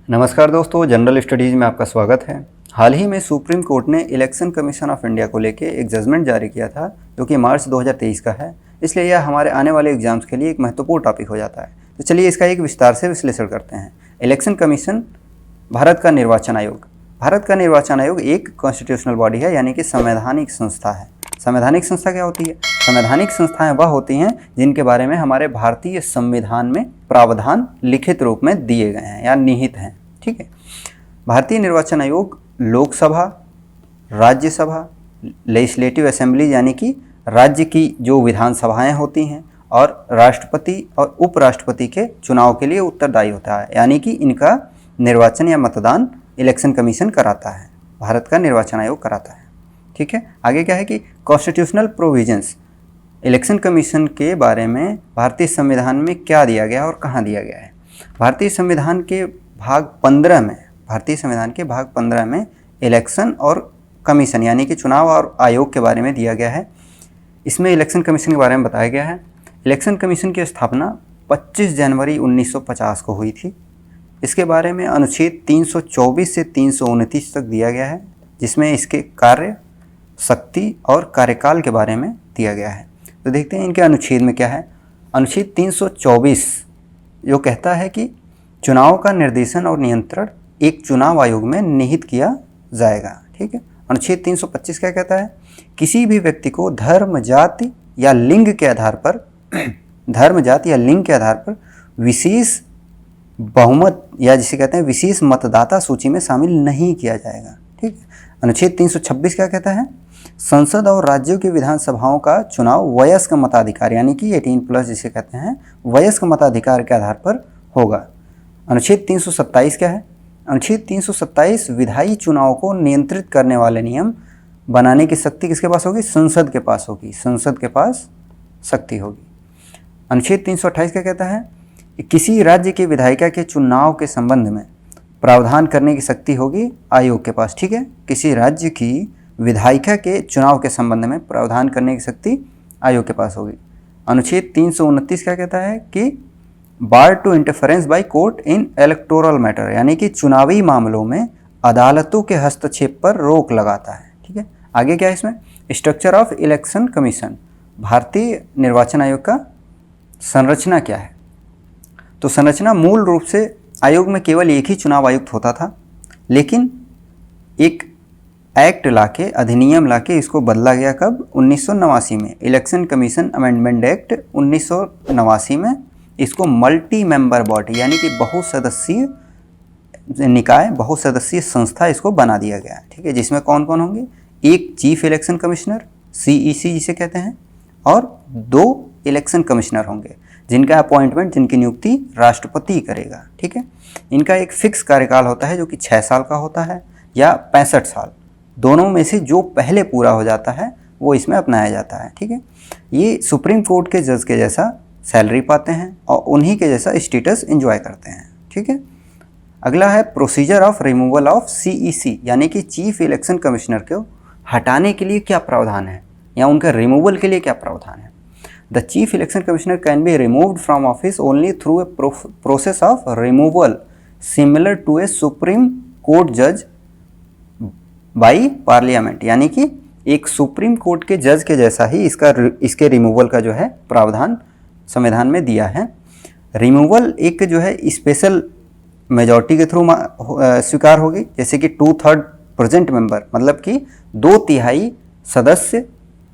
नमस्कार दोस्तों, general studies में आपका स्वागत है। हाल ही में सुप्रीम कोर्ट ने इलेक्शन कमीशन ऑफ इंडिया को लेके एक जजमेंट जारी किया था जो कि मार्च 2023 का है। इसलिए यह हमारे आने वाले एग्जाम्स के लिए एक महत्वपूर्ण टॉपिक हो जाता है। तो चलिए इसका एक विस्तार से विश्लेषण करते हैं। इलेक्शन कमीशन भारत का निर्वाचन आयोग। भारत का निर्वाचन आयोग एक कॉन्स्टिट्यूशनल बॉडी है, यानी कि संवैधानिक संस्था है। संवैधानिक संस्था क्या होती है? संवैधानिक संस्थाएं वह होती हैं जिनके बारे में हमारे भारतीय संविधान में प्रावधान लिखित रूप में दिए गए हैं या निहित हैं। ठीक है। भारतीय निर्वाचन आयोग लोकसभा, राज्यसभा, लेजिस्लेटिव असेंबली यानी कि राज्य की जो विधानसभाएं होती हैं और राष्ट्रपति और उपराष्ट्रपति के चुनाव के लिए उत्तरदायी होता है, यानी कि इनका निर्वाचन या मतदान इलेक्शन कमीशन कराता है, भारत का निर्वाचन आयोग कराता है। ठीक है। आगे क्या है कि कॉन्स्टिट्यूशनल प्रोविजंस, इलेक्शन कमीशन के बारे में भारतीय संविधान में क्या दिया गया और कहाँ दिया गया है। भारतीय संविधान के भाग 15 में इलेक्शन और कमीशन यानी कि चुनाव और आयोग के बारे में दिया गया है। इसमें इलेक्शन कमीशन के बारे में बताया गया है। इलेक्शन कमीशन की स्थापना 25 जनवरी 1950 को हुई थी। इसके बारे में अनुच्छेद 324 से 329 तक दिया गया है, जिसमें इसके कार्य, शक्ति और कार्यकाल के बारे में दिया गया है। तो देखते हैं इनके अनुच्छेद में क्या है। अनुच्छेद 324 जो कहता है कि चुनाव का निर्देशन और नियंत्रण एक चुनाव आयोग में निहित किया जाएगा। ठीक है। अनुच्छेद 325 क्या कहता है? किसी भी व्यक्ति को धर्म, जाति या लिंग के आधार पर विशेष बहुमत या जिसे कहते हैं विशेष मतदाता सूची में शामिल नहीं किया जाएगा। ठीक है। अनुच्छेद 326 क्या कहता है? संसद और राज्यों की विधानसभाओं का चुनाव वयस्क मताधिकार यानी कि 18+ जिसे कहते हैं वयस्क मताधिकार के आधार पर होगा। अनुच्छेद 327 क्या है? अनुच्छेद 327 विधायी चुनाव को नियंत्रित करने वाले नियम बनाने की शक्ति किसके पास होगी? संसद के पास होगी। संसद के पास शक्ति होगी। अनुच्छेद 328 क्या कहता है? किसी राज्य के विधायिका के चुनाव के संबंध में प्रावधान करने की शक्ति होगी आयोग के पास। ठीक है। किसी राज्य की विधायिका के चुनाव के संबंध में प्रावधान करने की शक्ति आयोग के पास होगी। अनुच्छेद 329 क्या कहता है कि bar to interference by court in electoral matter यानी कि चुनावी मामलों में अदालतों के हस्तक्षेप पर रोक लगाता है। ठीक है। आगे क्या है इसमें? स्ट्रक्चर ऑफ इलेक्शन कमीशन, भारतीय निर्वाचन आयोग का संरचना क्या है? तो संरचना मूल रूप से आयोग में केवल एक ही चुनाव आयुक्त होता था, लेकिन एक एक्ट लाके, अधिनियम लाके इसको बदला गया कब? 1989 में। इलेक्शन कमीशन अमेंडमेंट एक्ट 1989 में इसको मल्टी मेंबर बॉडी यानी कि बहुसदस्यीय निकाय, बहुसदस्यीय संस्था इसको बना दिया गया। ठीक है। जिसमें कौन कौन होंगे? एक चीफ इलेक्शन कमिश्नर CEC जिसे कहते हैं और 2 इलेक्शन कमिश्नर होंगे जिनका अपॉइंटमेंट, जिनकी नियुक्ति राष्ट्रपति करेगा। ठीक है। इनका एक फिक्स कार्यकाल होता है जो कि 6 साल का होता है या 65 साल, दोनों में से जो पहले पूरा हो जाता है वो इसमें अपनाया जाता है। ठीक है। ये सुप्रीम कोर्ट के जज के जैसा सैलरी पाते हैं और उन्हीं के जैसा स्टेटस एंजॉय करते हैं। ठीक है। अगला है procedure of removal of CEC यानी कि चीफ इलेक्शन कमिश्नर को हटाने के लिए क्या प्रावधान है या उनका रिमूवल के लिए क्या प्रावधान है। The chief election commissioner can be removed from office only through a process of removal similar to a supreme court जज बाई पार्लियामेंट यानी कि एक सुप्रीम कोर्ट के जज के जैसा ही इसके रिमूवल का जो है प्रावधान संविधान में दिया है। रिमूवल एक जो है स्पेशल मेजॉरिटी के थ्रू स्वीकार होगी, जैसे कि 2/3 प्रेजेंट मेंबर, मतलब कि 2/3 सदस्य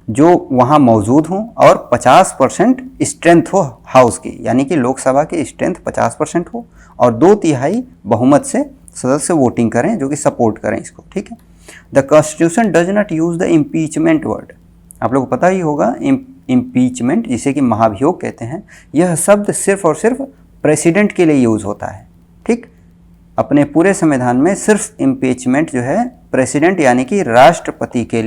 जो वहाँ मौजूद हों और 50% स्ट्रेंथ हो हाउस की, यानी कि लोकसभा की स्ट्रेंथ 50% हो और 2/3 बहुमत से सदस्य वोटिंग करें जो कि सपोर्ट करें इसको। ठीक है। The constitution does not use the impeachment word. आप लोग को पता ही होगा इम्पीचमेंट जिसे कि महाभियोग कहते हैं, यह शब्द सिर्फ और सिर्फ प्रेसिडेंट के लिए यूज़ होता है। ठीक। अपने पूरे संविधान में सिर्फ इम्पीचमेंट जो है प्रेसिडेंट यानी कि राष्ट्रपति के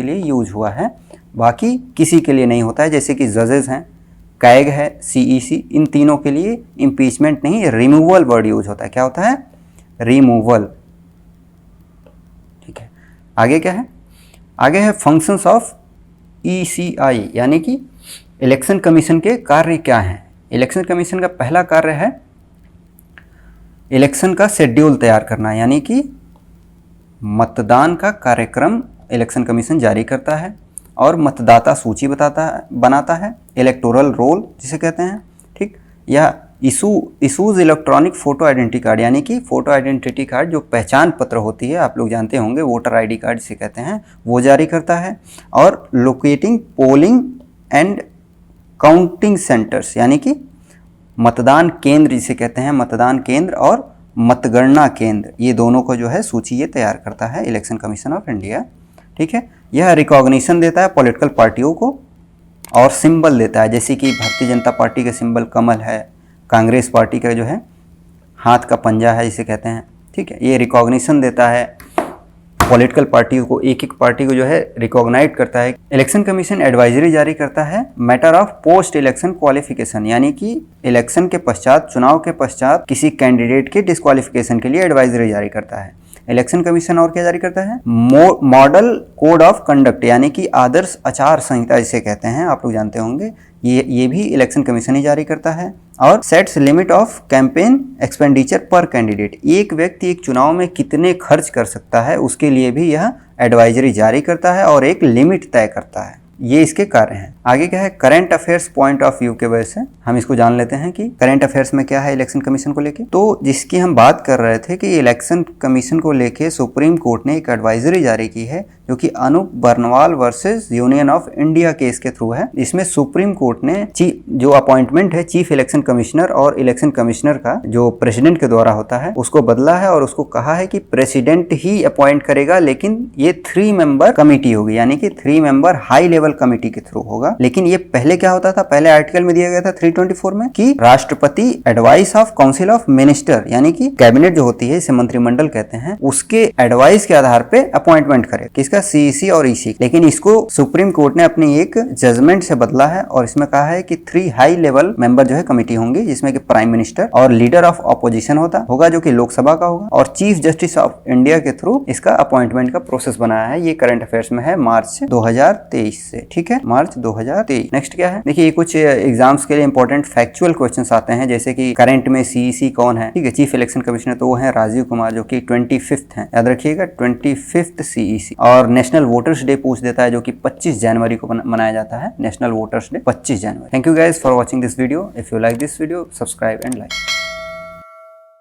लिए यूज हुआ है, बाकी किसी के लिए नहीं होता है। जैसे कि जजेस हैं, कैग है, CEC, इन तीनों के लिए इम्पीचमेंट नहीं, रिमूवल वर्ड यूज होता है। क्या होता है? रिमूवल। ठीक है। आगे क्या है? आगे है फंक्शंस ऑफ ECI यानी कि इलेक्शन कमीशन के कार्य क्या हैं। इलेक्शन कमीशन का पहला कार्य है इलेक्शन का शेड्यूल तैयार करना, यानी कि मतदान का कार्यक्रम इलेक्शन कमीशन जारी करता है और मतदाता सूची बनाता है, इलेक्टोरल रोल जिसे कहते हैं, ठीक। या issues electronic photo identity card, यानी कि फ़ोटो आइडेंटिटी कार्ड जो पहचान पत्र होती है, आप लोग जानते होंगे, वोटर आईडी कार्ड जिसे कहते हैं, वो जारी करता है। और locating polling and counting centres, यानी कि मतदान केंद्र जिसे कहते हैं, मतदान केंद्र और मतगणना केंद्र, ये दोनों को जो है सूची ये तैयार करता है इलेक्शन कमीशन ऑफ इंडिया, ठीक है। यह रिकॉग्निशन देता है पॉलिटिकल पार्टियों को और सिंबल देता है, जैसे कि भारतीय जनता पार्टी का सिंबल कमल है, कांग्रेस पार्टी का जो है हाथ का पंजा है जिसे कहते हैं, ठीक है। ये रिकॉग्निशन देता है पॉलिटिकल पार्टियों को, एक एक पार्टी को जो है रिकॉग्नाइज करता है। इलेक्शन कमीशन एडवाइजरी जारी करता है matter of post election qualification, यानी कि इलेक्शन के पश्चात, चुनाव के पश्चात किसी कैंडिडेट के डिस्क्वालिफिकेशन के लिए एडवाइजरी जारी करता है। इलेक्शन कमीशन और क्या जारी करता है, मॉडल कोड ऑफ कंडक्ट, यानी कि आदर्श आचार संहिता जिसे कहते हैं, आप लोग जानते होंगे, ये भी इलेक्शन कमीशन ही जारी करता है। और sets limit of campaign expenditure पर कैंडिडेट, एक व्यक्ति एक चुनाव में कितने खर्च कर सकता है उसके लिए भी यह एडवाइजरी जारी करता है और एक लिमिट तय करता है। ये इसके कार्य हैं। आगे क्या है, current affairs point of view के वजह से हम इसको जान लेते हैं कि करंट अफेयर्स में क्या है इलेक्शन कमीशन को लेके। तो जिसकी हम बात कर रहे थे कि इलेक्शन कमीशन को लेके सुप्रीम कोर्ट ने एक एडवाइजरी जारी की है जो कि Anoop Barnwal versus union of India case के थ्रू है। इसमें सुप्रीम कोर्ट ने जो अपॉइंटमेंट है चीफ इलेक्शन कमिश्नर और इलेक्शन कमिश्नर का जो प्रेसिडेंट के द्वारा होता है उसको बदला है और उसको कहा है कि प्रेसिडेंट ही अपॉइंट करेगा, लेकिन ये 3 मेंबर कमेटी होगी, यानी कि 3 मेंबर हाई लेवल कमेटी के थ्रू होगा। लेकिन ये पहले क्या होता था, पहले आर्टिकल में दिया गया था 324 में कि राष्ट्रपति advice of council of minister, यानी कि कैबिनेट जो होती है इसे मंत्रिमंडल कहते हैं, उसके एडवाइस के आधार पे अपॉइंटमेंट करे, किसका, सीईसी और ईसी। लेकिन इसको सुप्रीम कोर्ट ने अपनी एक जजमेंट से बदला है और इसमें कहा है कि 3 हाई लेवल मेंबर जो है कमेटी होंगी, जिसमें कि प्राइम मिनिस्टर और लीडर ऑफ ऑपोजिशन होगा जो कि लोकसभा का होगा, और चीफ जस्टिस ऑफ इंडिया के थ्रू इसका अपॉइंटमेंट का प्रोसेस बनाया है। ये करंट अफेयर्स में है मार्च 2023 से, ठीक है, मार्च 2023। नेक्स्ट क्या है, देखिए ये कुछ एग्जाम्स के लिए इंपॉर्टेंट फैक्चुअल क्वेश्चंस आते हैं, जैसे कि करंट में सीईसी कौन है, ठीक है, चीफ इलेक्शन कमिश्नर, तो वो है राजीव कुमार जो कि 25th है, याद रखिएगा 25th सीईसी। और नेशनल वोटर्स डे पूछ देता है जो कि 25 जनवरी को मनाया जाता है, national voters day 25 January. Thank you guys for watching this video. If you like this video, subscribe and like.